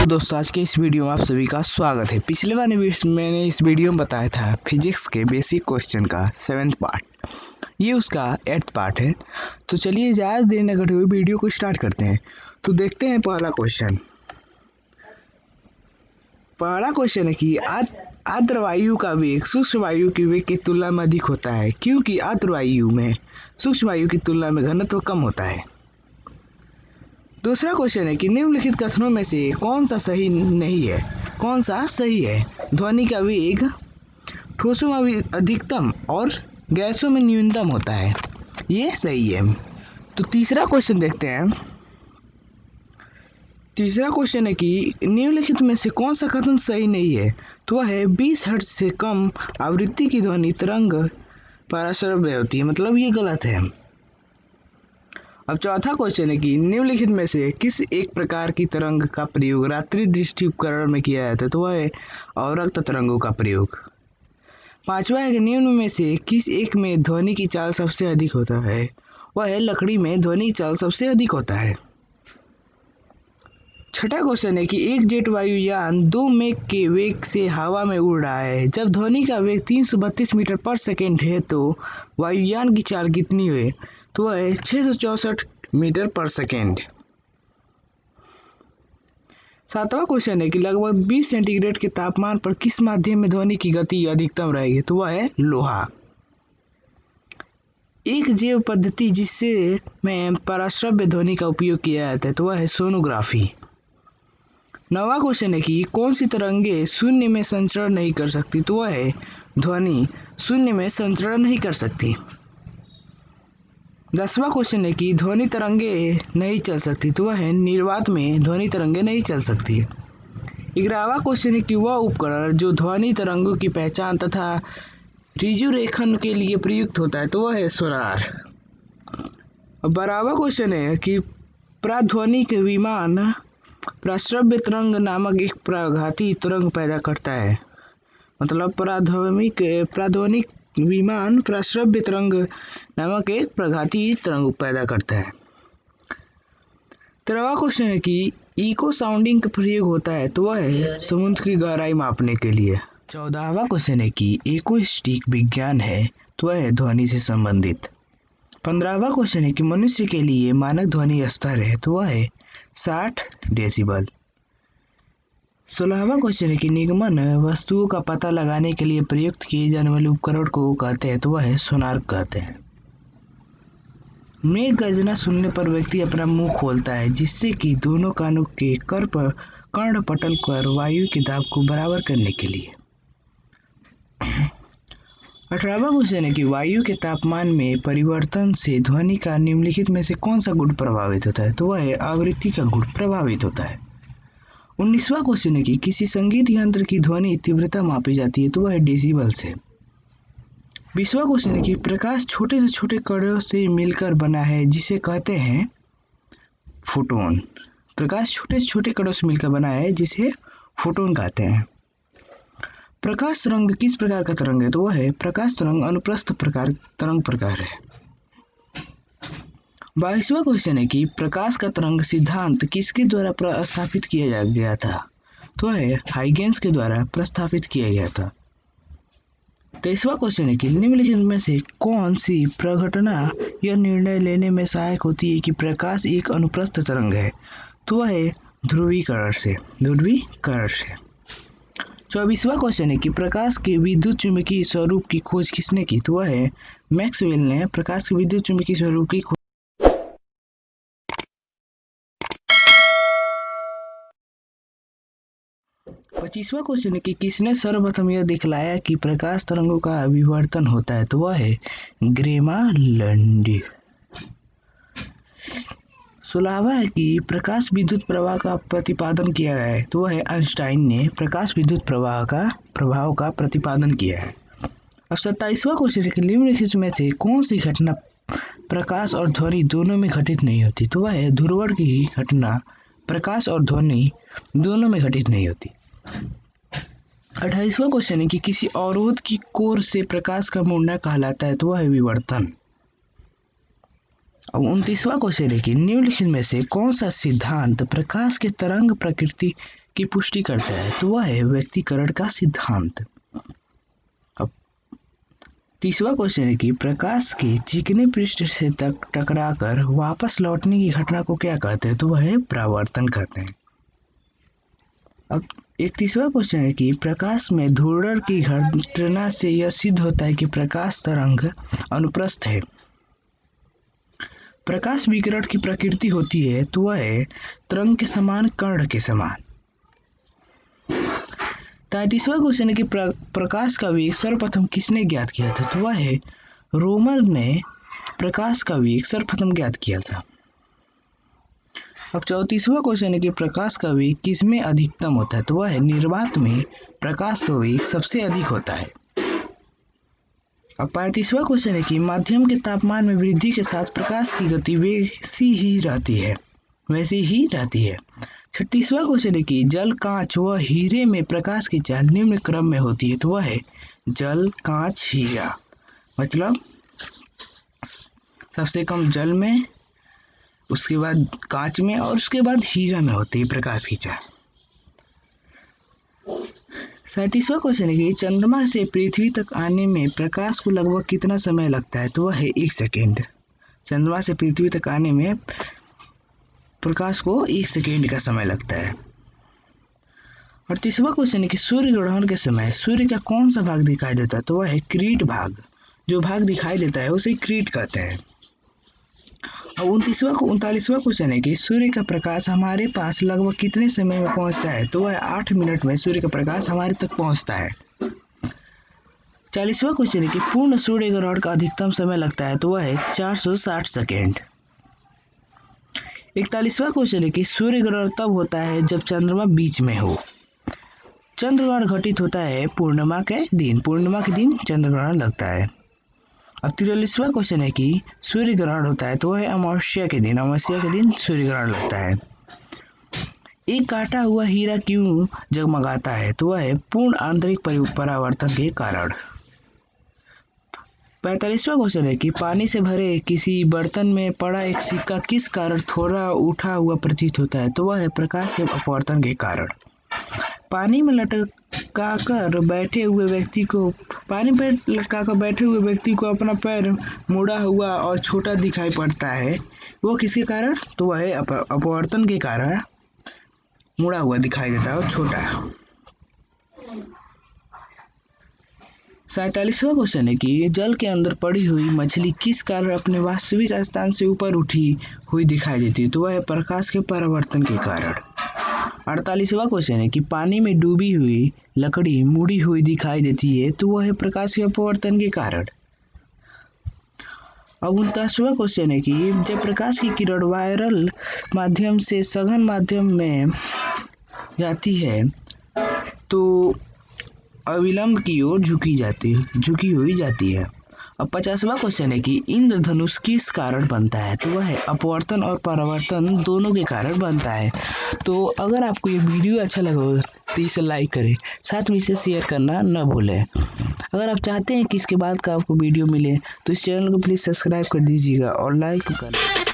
दोस्तों, आज के इस वीडियो में आप सभी का स्वागत है। पिछले वाले मैंने इस वीडियो में बताया था फिजिक्स के बेसिक क्वेश्चन का 7th पार्ट, ये उसका 8th पार्ट है। तो चलिए ज़्यादा देर न करते हुए वीडियो को स्टार्ट करते हैं। तो देखते हैं पहला क्वेश्चन है कि आर्द्र वायु का वेग सूक्ष्म वायु के वेग की तुलना में अधिक होता है, क्योंकि आर्द्र वायु में सूक्ष्म वायु की तुलना में घनत्व कम होता है। दूसरा क्वेश्चन है कि निम्नलिखित कथनों में से कौन सा सही है। ध्वनि का वेग ठोसों में अधिकतम और गैसों में न्यूनतम होता है, ये सही है। तो तीसरा क्वेश्चन देखते हैं। तीसरा क्वेश्चन है कि निम्नलिखित में से कौन सा कथन सही नहीं है। तो वह है 20 हर्ट्ज से कम आवृत्ति की ध्वनि तरंग पराश्रव्य होती है, मतलब ये गलत है। अब चौथा क्वेश्चन है कि निम्नलिखित में से किस एक प्रकार की तरंग का प्रयोग रात्रि दृष्टि उपकरण में किया जाता है। तो वह है अवरक्त तरंगों का प्रयोग। पांचवा है कि निम्न में से किस एक में ध्वनि की चाल सबसे अधिक होता है। वह है लकड़ी में ध्वनि की चाल सबसे अधिक होता है। छठा क्वेश्चन है कि एक जेट वायुयान 2 मैक के वेग से हवा में उड़ रहा है। जब ध्वनि का वेग 332 मीटर पर सेकेंड है तो वायुयान की चाल कितनी है। तो वह है 664 मीटर पर सेकेंड। सातवां क्वेश्चन है कि लगभग 20 सेंटीग्रेड के तापमान पर किस माध्यम में ध्वनि की गति अधिकतम रहेगी। तो वह है लोहा। एक जैव पद्धति जिससे में पराश्रव्य ध्वनि का उपयोग किया जाता है, तो वह है सोनोग्राफी। नौवां क्वेश्चन है कि कौन सी तरंगे शून्य में संचरण नहीं कर सकती। तो वह है ध्वनि शून्य में संचरण नहीं कर सकती। 10वां क्वेश्चन है कि ध्वनि तरंगे नहीं चल सकती। तो वह है निर्वात में ध्वनि तरंगे नहीं चल सकती। 11वां क्वेश्चन है कि वह उपकरण जो ध्वनि तरंगों की पहचान तथा ऋजुरेखन के लिए प्रयुक्त होता है, तो वह है सोनार। 12वां क्वेश्चन है कि प्राध्वनिक विमान पराश्रव्य तरंग नामक एक प्राघाती तरंग पैदा करता है, मतलब प्राध्वनिक विमान पराश्रव्य तरंग नामक एक प्रघाती तरंग पैदा करता है। 13वां क्वेश्चन है कि इको साउंडिंग का प्रयोग होता है। तो वह है समुद्र की गहराई मापने के लिए। 14वां क्वेश्चन है कि एकॉस्टिक विज्ञान है। तो वह है ध्वनि से संबंधित। 15वां क्वेश्चन है कि मनुष्य के लिए मानक ध्वनि स्तर है। तो वह है 60 डेसिबल। 16वां क्वेश्चन है कि निगमन वस्तुओं का पता लगाने के लिए प्रयुक्त किए जाने वाले उपकरण को कहते हैं। तो वह है सोनार कहते हैं। मेघ गर्जना सुनने पर व्यक्ति अपना मुंह खोलता है, जिससे कि दोनों कानों के कर्णपटल पर वायु के दाब को बराबर करने के लिए। 18वां क्वेश्चन है कि वायु के तापमान में परिवर्तन से ध्वनि का निम्नलिखित में से कौन सा गुण प्रभावित होता है। तो वह है आवृत्ति का गुण प्रभावित होता है। 19वां क्वेश्चन है कि किसी संगीत यंत्र की ध्वनि तीव्रता मापी जाती है। तो वह है डेसिबल से। 20वां क्वेश्चन है कि प्रकाश छोटे से छोटे कणों से मिलकर बना है, जिसे कहते हैं फोटोन। प्रकाश छोटे से छोटे कणों से मिलकर बना है, जिसे फोटोन कहते हैं। प्रकाश तरंग किस प्रकार का तरंग है। तो वह है प्रकाश तरंग अनुप्रस्थ तरंग प्रकार है। 22वां क्वेश्चन है कि प्रकाश का तरंग सिद्धांत किसके द्वारा प्रस्तावित किया गया था। तो वह है हाइगेंस के द्वारा प्रस्तावित किया गया था। 23वां क्वेश्चन है कि निम्नलिखित में से कौन सी प्रघटना यह निर्णय लेने में सहायक होती है कि प्रकाश एक अनुप्रस्थ तरंग है। तो वह है ध्रुवीकरण से। 24वां क्वेश्चन है कि प्रकाश के विद्युत चुंबकीय स्वरूप की खोज किसने की। तो वह है मैक्सवेल ने प्रकाश के विद्युत चुंबकीय स्वरूप की खोज। 25वां क्वेश्चन है कि किसने सर्वप्रथम यह दिखलाया कि प्रकाश तरंगों का विवर्तन होता है। तो वह है ग्रेमालंडी। 16वां है कि प्रकाश विद्युत प्रवाह का प्रतिपादन किया है। तो वह है आइंस्टाइन ने प्रकाश विद्युत प्रभाव का प्रतिपादन किया है। अब 27वां क्वेश्चन है कि निम्नलिखित में से कौन सी घटना प्रकाश और ध्वनि दोनों में घटित नहीं होती। तो वह है ध्रुवण की घटना प्रकाश और ध्वनि दोनों में घटित नहीं होती। 28वां क्वेश्चन है कि किसी अवरोध की कोर से प्रकाश का मुड़ना कहलाता है। तो वह है विवर्तन। अब 29वां क्वेश्चन है कि निम्नलिखित में से कौन सा सिद्धांत प्रकाश के तरंग प्रकृति की पुष्टि करता है, तो वह है व्यक्तिकरण का सिद्धांत। अब 30वां क्वेश्चन है कि प्रकाश के चिकने पृष्ठ से टकराकर वापस लौटने की घटना को क्या कहते हैं, तो वह है परावर्तन कहते हैं। अब 31वां क्वेश्चन है कि प्रकाश में ध्रुवण की घटना से यह सिद्ध होता है कि प्रकाश तरंग अनुप्रस्थ है। प्रकाश विकिरण की प्रकृति होती है, तो वह है तरंग के समान, कर्ण के समान। 33वां क्वेश्चन है कि प्रकाश का वेग सर्वप्रथम किसने ज्ञात किया था, तो वह है रोमन ने प्रकाश का वेग सर्वप्रथम ज्ञात किया था। अब 34वां क्वेश्चन है कि प्रकाश का वेग किसमें अधिकतम होता है, तो वह है निर्वात में प्रकाश का वेग सबसे अधिक होता है। अब 35वां क्वेश्चन है कि माध्यम के तापमान में वृद्धि के साथ प्रकाश की गति वैसी ही रहती है। 36वां क्वेश्चन है कि जल, कांच व हीरे में प्रकाश की चाल निम्न क्रम में होती है, तो वह है जल, कांच, हीरा। मतलब सबसे कम जल में, उसके बाद कांच में और उसके बाद हीरा में होती है प्रकाश की चाल। 37वां क्वेश्चन है कि चंद्रमा से पृथ्वी तक आने में प्रकाश को लगभग कितना समय लगता है, तो वह है 1 सेकेंड। चंद्रमा से पृथ्वी तक आने में प्रकाश को 1 सेकेंड का समय लगता है। और 30वां क्वेश्चन है कि सूर्य ग्रहण के समय सूर्य का कौन सा भाग दिखाई देता है, तो वह है क्रीट भाग। जो भाग दिखाई देता है उसे क्रीट कहते हैं। और 39वां क्वेश्चन है कि सूर्य का प्रकाश हमारे पास लगभग कितने समय में पहुंचता है, तो वह 8 मिनट में सूर्य का प्रकाश हमारे तक पहुंचता है। 40वां क्वेश्चन है कि पूर्ण सूर्य ग्रहण का अधिकतम समय लगता है, तो वह है 460 सेकेंड। 41वां क्वेश्चन है कि सूर्य ग्रहण तब होता है जब चंद्रमा बीच में हो। चंद्र ग्रहण घटित होता है पूर्णिमा के दिन चंद्र ग्रहण लगता है। अब 43वां क्वेश्चन है कि सूर्य ग्रहण होता है, तो वह अमावस्या के दिन सूर्य ग्रहण लगता है। एक काटा हुआ हीरा क्यों जगमगाता है, तो वह है पूर्ण आंतरिक परावर्तन के कारण। 45वां क्वेश्चन है कि पानी से भरे किसी बर्तन में पड़ा एक सिक्का किस कारण थोड़ा उठा हुआ प्रतीत होता है, तो वह है प्रकाश के अपवर्तन के कारण। पानी में लटका कर बैठे हुए व्यक्ति को अपना पैर मुड़ा हुआ और छोटा दिखाई पड़ता है, वो किसके कारण, तो वह है अपवर्तन के कारण मुड़ा हुआ दिखाई देता है और छोटा। 47वां क्वेश्चन है कि जल के अंदर पड़ी हुई मछली किस कारण अपने वास्तविक स्थान से ऊपर उठी हुई दिखाई देती है, तो वह है प्रकाश के परावर्तन के कारण। 48वां क्वेश्चन है कि पानी में डूबी हुई लकड़ी मुड़ी हुई दिखाई देती है, तो वह है प्रकाश के अपवर्तन के कारण। अब 49वां क्वेश्चन है कि जब प्रकाश की किरण वायरल माध्यम से सघन माध्यम में जाती है तो अविलंब की ओर झुकी हुई जाती है। अब 50वां क्वेश्चन है कि इंद्रधनुष किस कारण बनता है, तो वह है अपवर्तन और परावर्तन दोनों के कारण बनता है। तो अगर आपको ये वीडियो अच्छा लगा हो तो इसे लाइक करें, साथ में इसे शेयर करना न भूलें। अगर आप चाहते हैं कि इसके बाद का आपको वीडियो मिले तो इस चैनल को प्लीज़ सब्सक्राइब कर दीजिएगा और लाइक करना।